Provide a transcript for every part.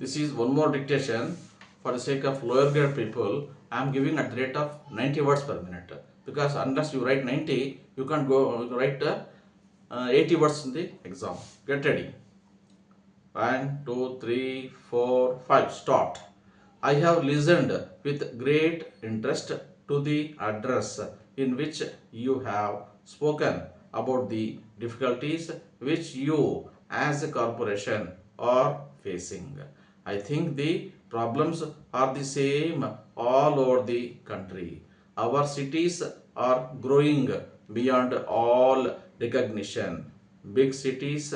This is one more dictation for the sake of lower grade people. I am giving at the rate of 90 words per minute, because unless you write 90, you can't go write 80 words in the exam. Get ready. 1, 2, 3, 4, 5. Start. I have listened with great interest to the address in which you have spoken about the difficulties which you as a corporation are facing. I think the problems are the same all over the country. Our cities are growing beyond all recognition. Big cities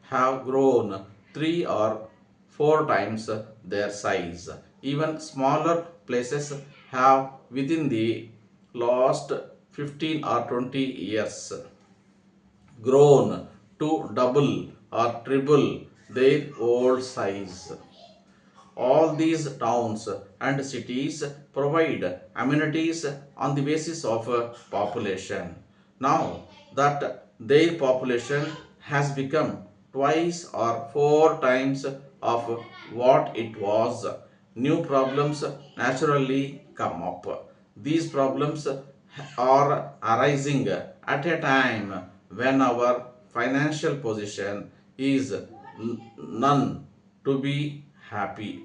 have grown 3 or 4 times their size. Even smaller places have within the last 15 or 20 years grown to double or triple their old size. All these towns and cities provide amenities on the basis of population. Now that their population has become twice or 4 times of what it was, new problems naturally come up. These problems are arising at a time when our financial position is none to be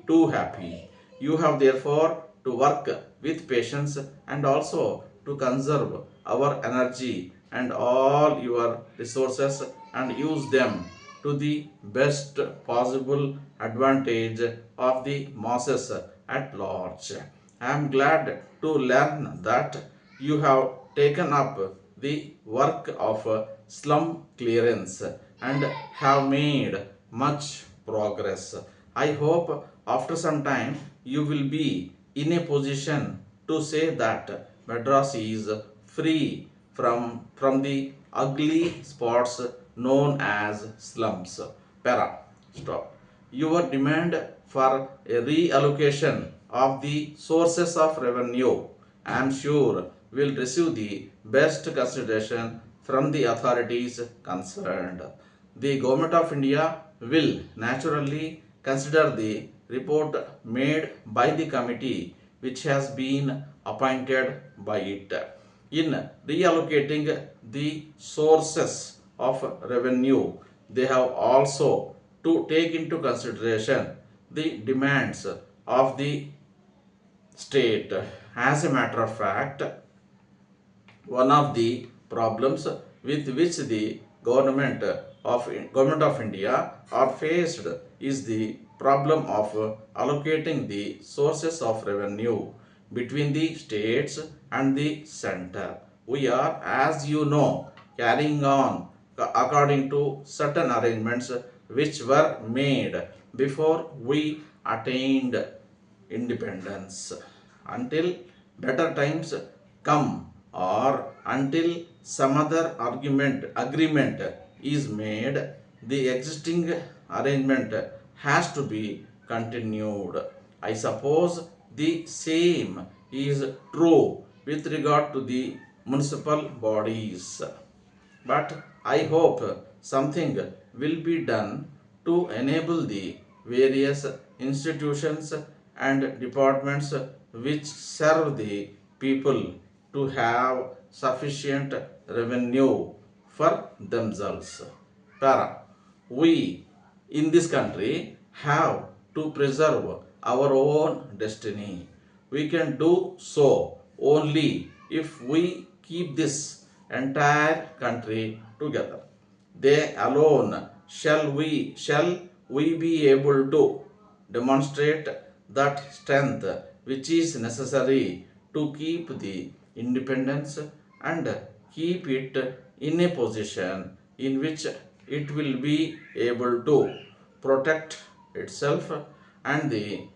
too happy. You have therefore to work with patience and also to conserve our energy and all your resources and use them to the best possible advantage of the masses at large. I am glad to learn that you have taken up the work of slum clearance and have made much progress. I hope after some time you will be in a position to say that Madras is free from the ugly spots known as slums. Para. Stop. Your demand for a reallocation of the sources of revenue, I am sure, will receive the best consideration from the authorities concerned. The Government of India will naturally consider the report made by the committee which has been appointed by it. In reallocating the sources of revenue, they have also to take into consideration the demands of the state. As a matter of fact, one of the problems with which the government of India are faced is the problem of allocating the sources of revenue between the states and the center. We are, as you know, carrying on according to certain arrangements which were made before we attained independence. Until better times come or until some other agreement is made, the existing arrangement has to be continued. I suppose the same is true with regard to the municipal bodies. But I hope something will be done to enable the various institutions and departments which serve the people to have sufficient revenue for themselves. Para. We in this country have to preserve our own destiny. We can do so only if we keep this entire country together. They alone shall we be able to demonstrate that strength which is necessary to keep the independence and keep it in a position in which it will be able to protect itself and the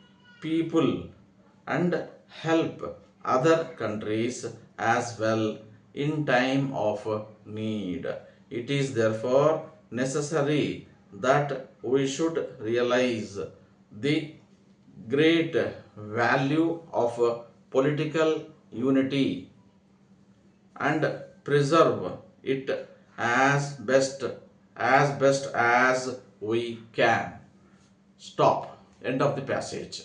people and help other countries as well in time of need. It is therefore necessary that we should realize the great value of political unity and preserve it as best as we can. Stop. End of the passage.